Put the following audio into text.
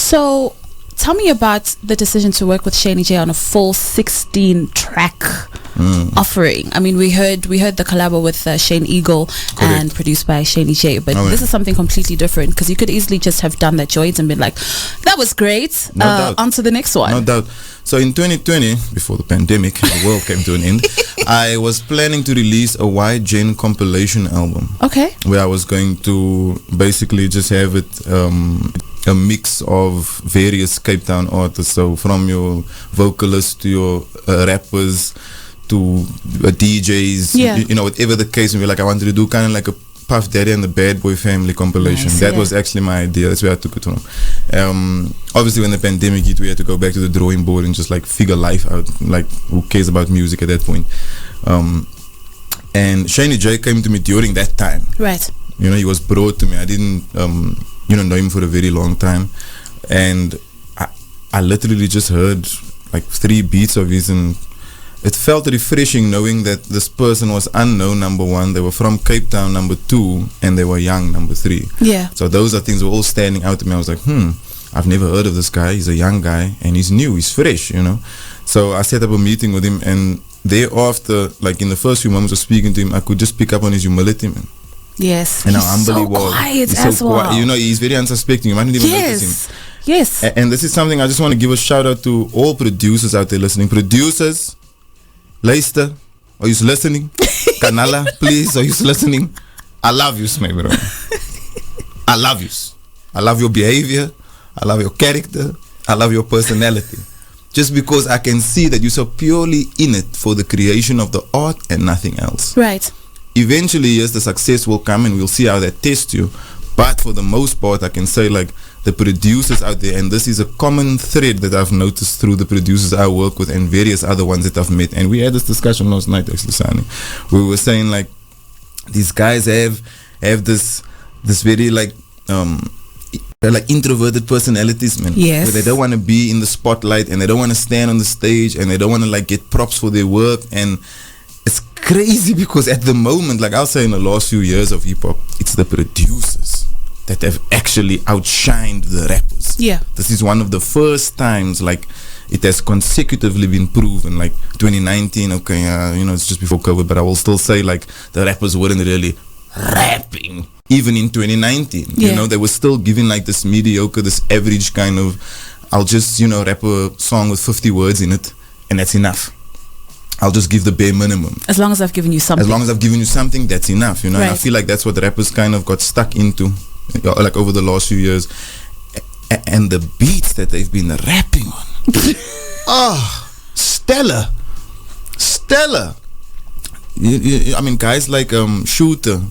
So, tell me about the decision to work with Shaney Jay on a full 16-track offering. I mean, we heard the collabo with Shane Eagle. Correct. And produced by Shaney Jay, but this is something completely different, because you could easily just have done that joint and been like, that was great, No doubt. on to the next one. No doubt. So in 2020, before the pandemic, the world came to an end, I was planning to release a White Gen compilation album. Okay. Where I was going to basically just have it a mix of various Cape Town artists. So from your vocalists to your rappers to DJs, you know, whatever the case. And we're like, I wanted to do kind of like a Puff Daddy and the Bad Boy Family compilation. Nice, that was actually my idea. That's where I took it from. Obviously, when the pandemic hit, we had to go back to the drawing board and just like figure life out. Like, who cares about music at that point? And Shaney Jay came to me during that time. Right. You know, he was brought to me. I didn't, know him for a very long time, and I literally just heard like 3 beats of his, and it felt refreshing knowing that this person was unknown, number 1, they were from Cape Town, number 2, and they were young, number 3. Yeah. So those are things that were all standing out to me. I was like, I've never heard of this guy. He's a young guy and he's new, he's fresh, you know. So I set up a meeting with him, and thereafter, like in the first few moments of speaking to him, I could just pick up on his humility, man. Yes. And how humble he was. Quiet he's as so well. quiet. You know, he's very unsuspecting. You might not even notice him. Yes. And this is something I just want to give a shout out to all producers out there listening. Producers, Leicester, are you listening? Kanala, please, are you listening? I love you, my bro. I love you. I love your behavior. I love your character. I love your personality. Just because I can see that you're so purely in it for the creation of the art and nothing else. Right. Eventually, yes, the success will come and we'll see how that tests you. But for the most part, I can say like the producers out there, and this is a common thread that I've noticed through the producers I work with and various other ones that I've met. And we had this discussion last night, actually, Sani. We were saying like these guys have this very like they're like introverted personalities, man. Yes. Where they don't want to be in the spotlight and they don't want to stand on the stage and they don't want to like get props for their work. And it's crazy because at the moment, like I'll say in the last few years of hip hop, it's the producers that have actually outshined the rappers. Yeah. This is one of the first times like it has consecutively been proven. Like 2019, okay, it's just before COVID, but I will still say like the rappers weren't really rapping. Even in 2019, you know, they were still giving like this mediocre, this average kind of, I'll just, rap a song with 50 words in it and that's enough. I'll just give the bare minimum. As long as I've given you something. As long as I've given you something, that's enough, you know. Right. And I feel like that's what the rappers kind of got stuck into, like over the last few years. And the beats that they've been rapping on. Stellar. I mean, guys like Shooter,